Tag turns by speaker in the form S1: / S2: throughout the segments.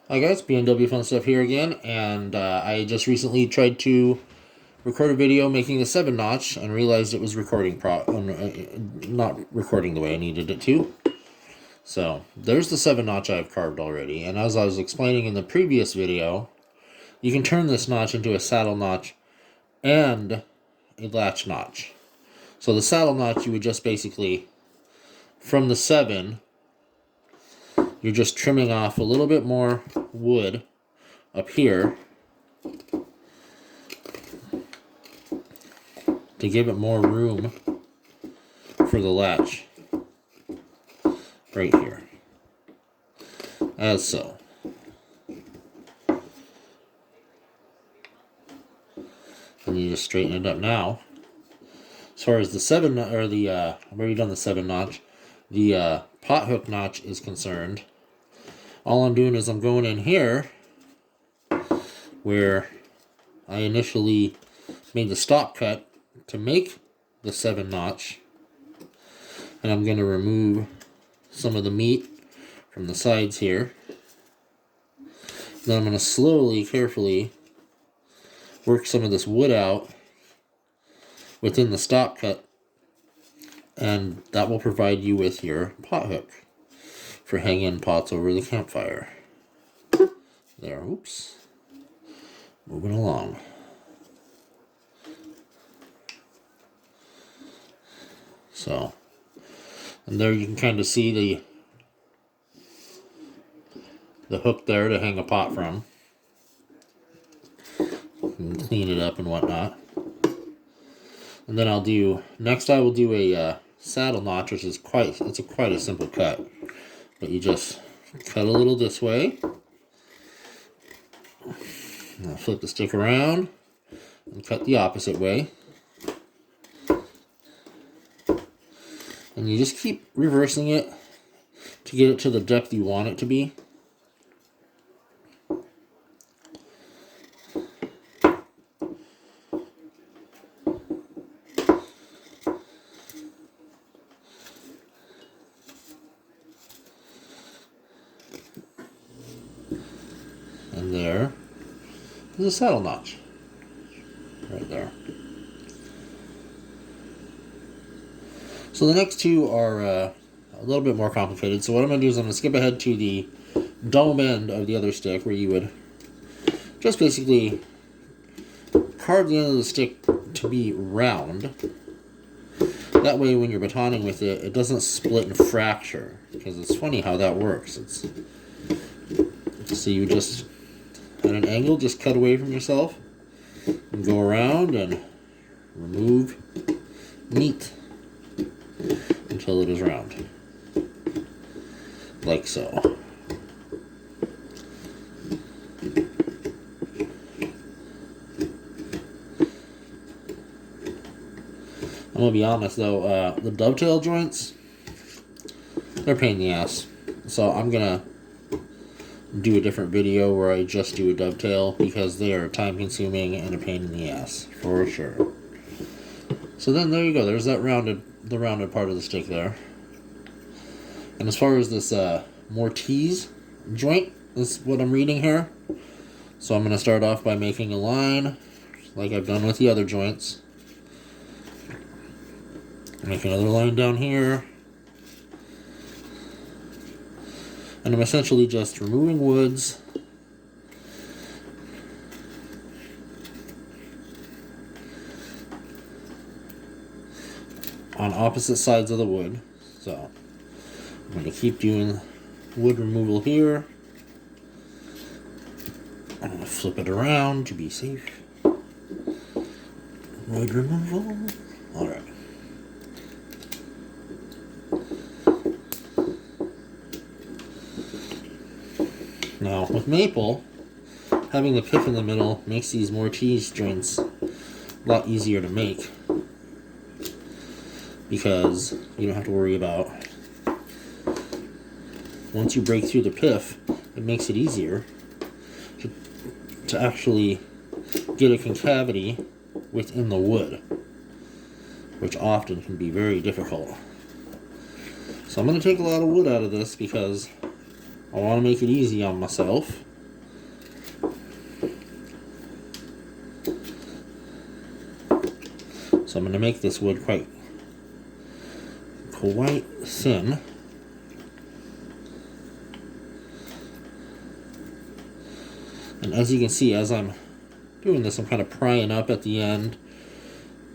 S1: Hi guys, B&W Fun Stuff here again, and I just recently tried to record a video making a 7-notch and realized it was not recording the way I needed it to. So, there's the 7-notch I've carved already, and as I was explaining in the previous video, you can turn this notch into a saddle notch and a latch notch. So the saddle notch, you would just basically, from the 7, you're just trimming off a little bit more wood up here to give it more room for the latch right here, as so. And you just straighten it up now. As far as the 7 or the I've already done the 7-notch, the pot hook notch is concerned, all I'm doing is I'm going in here where I initially made the stop cut to make the 7-notch, and I'm going to remove some of the meat from the sides here. Then I'm going to slowly, carefully work some of this wood out within the stop cut, and that will provide you with your pot hook for hanging pots over the campfire. There, oops. Moving along. So, and there you can kind of see the hook there to hang a pot from. And clean it up and whatnot. And then next I will do a saddle notch, which is quite a simple cut. But you just cut a little this way. And I'll flip the stick around and cut the opposite way. And you just keep reversing it to get it to the depth you want it to be. And there is a saddle notch. Right there. So the next two are a little bit more complicated. So what I'm going to do is I'm going to skip ahead to the dome end of the other stick, where you would just basically carve the end of the stick to be round. That way when you're batoning with it, it doesn't split and fracture. Because it's funny how that works. So you just, at an angle, just cut away from yourself and go around and remove meat until it is round, like so. I'm gonna be honest though, the dovetail joints, they're a pain in the ass. So I'm gonna do a different video where I just do a dovetail, because they are time consuming and a pain in the ass, for sure. So then there you go, there's the rounded part of the stick there. And as far as this Mortise joint, this is what I'm reading here. So I'm going to start off by making a line, like I've done with the other joints. Make another line down here. And I'm essentially just removing woods on opposite sides of the wood. So I'm going to keep doing wood removal here. I'm going to flip it around to be safe. Wood removal. Alright. Now, with maple, having the pith in the middle makes these Mortise joints a lot easier to make, because you don't have to worry about, once you break through the pith, it makes it easier to actually get a concavity within the wood, which often can be very difficult. So I'm going to take a lot of wood out of this because I want to make it easy on myself. So I'm going to make this wood quite thin. And as you can see, as I'm doing this, I'm kind of prying up at the end.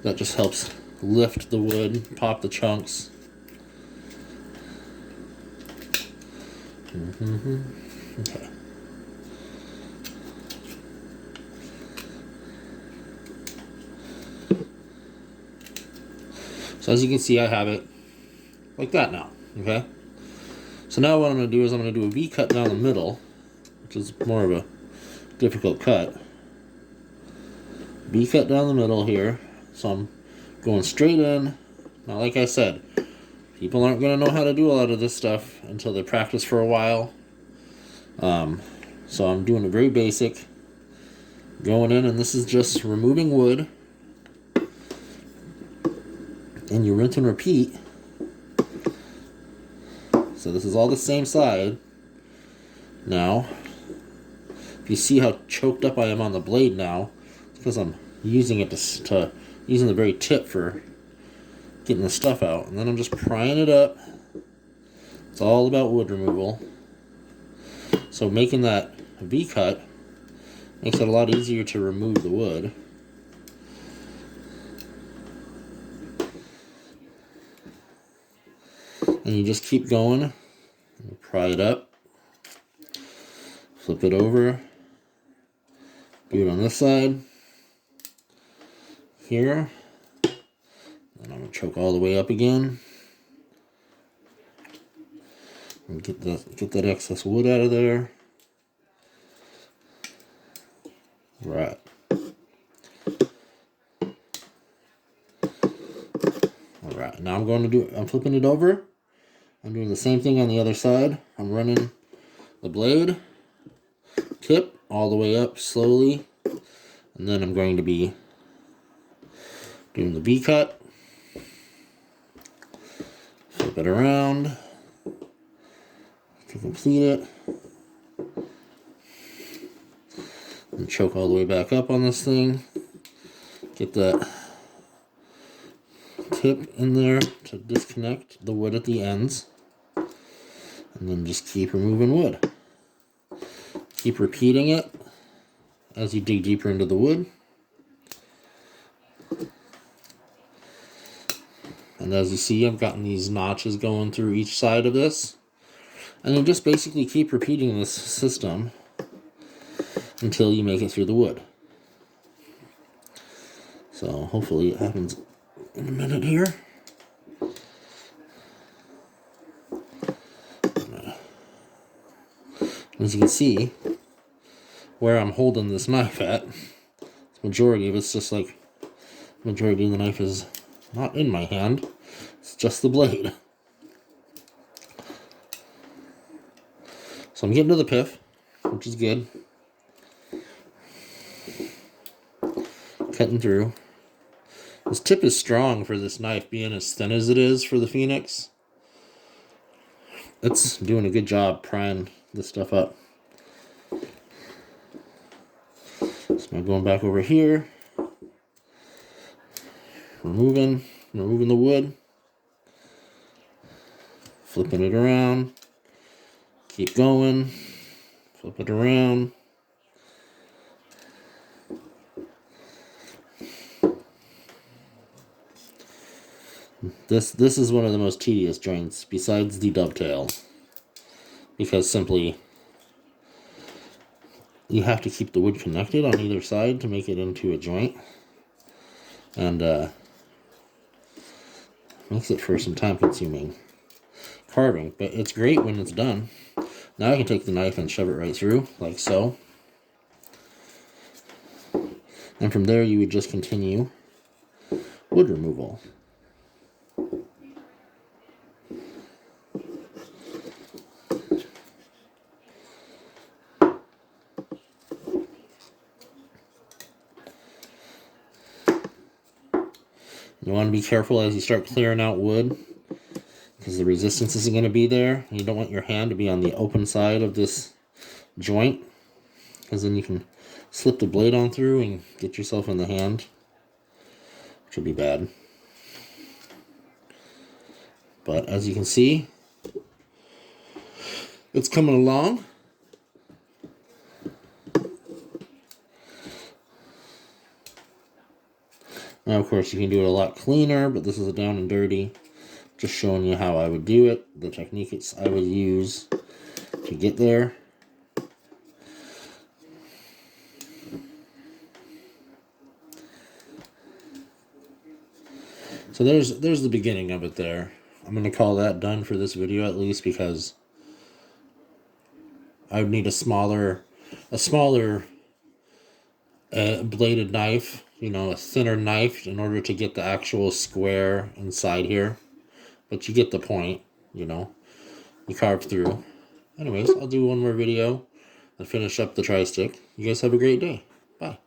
S1: That just helps lift the wood, pop the chunks. Okay. So as you can see, I have it like that now, okay? So now what I'm going to do is I'm going to do a V-cut down the middle, which is more of a difficult cut. V-cut down the middle here. So I'm going straight in. Now, like I said, people aren't going to know how to do a lot of this stuff until they practice for a while. So I'm doing a very basic. Going in, and this is just removing wood. And you rinse and repeat. So this is all the same side. Now, if you see how choked up I am on the blade now, it's because I'm using it to using the very tip for getting the stuff out. And then I'm just prying it up. It's all about wood removal. So making that V-cut makes it a lot easier to remove the wood. And you just keep going. You pry it up. Flip it over. Do it on this side. Here. And I'm going to choke all the way up again. And get that excess wood out of there. Right. Alright, now I'm flipping it over. I'm doing the same thing on the other side. I'm running the blade, tip, all the way up slowly. And then I'm going to be doing the V-cut. Flip it around to complete it. And choke all the way back up on this thing. Get that tip in there to disconnect the wood at the ends. And then just keep removing wood. Keep repeating it as you dig deeper into the wood. And as you see, I've gotten these notches going through each side of this. And you just basically keep repeating this system until you make it through the wood. So hopefully it happens in a minute here. As you can see, where I'm holding this knife at, the majority of it's just like, the majority of the knife is not in my hand, it's just the blade. So I'm getting to the pith, which is good. Cutting through. This tip is strong for this knife being as thin as it is for the Phoenix. It's doing a good job prying this stuff up. So I'm going back over here. Removing the wood. Flipping it around. Keep going. Flip it around. This is one of the most tedious joints besides the dovetail, because simply you have to keep the wood connected on either side to make it into a joint, and makes it for some time-consuming carving, but it's great when it's done. Now I can take the knife and shove it right through, like so. And from there you would just continue wood removal. You want to be careful as you start clearing out wood, because the resistance isn't going to be there. You don't want your hand to be on the open side of this joint, because then you can slip the blade on through and get yourself in the hand. which would be bad. But as you can see, it's coming along. Now, of course, you can do it a lot cleaner, but this is a down and dirty. Just showing you how I would do it, the techniques I would use to get there. So there's the beginning of it there. I'm going to call that done for this video at least, because I would need a smaller bladed knife, you know, a thinner knife in order to get the actual square inside here. But you get the point, you know. You carve through. Anyways, I'll do one more video and finish up the tri-stick. You guys have a great day. Bye.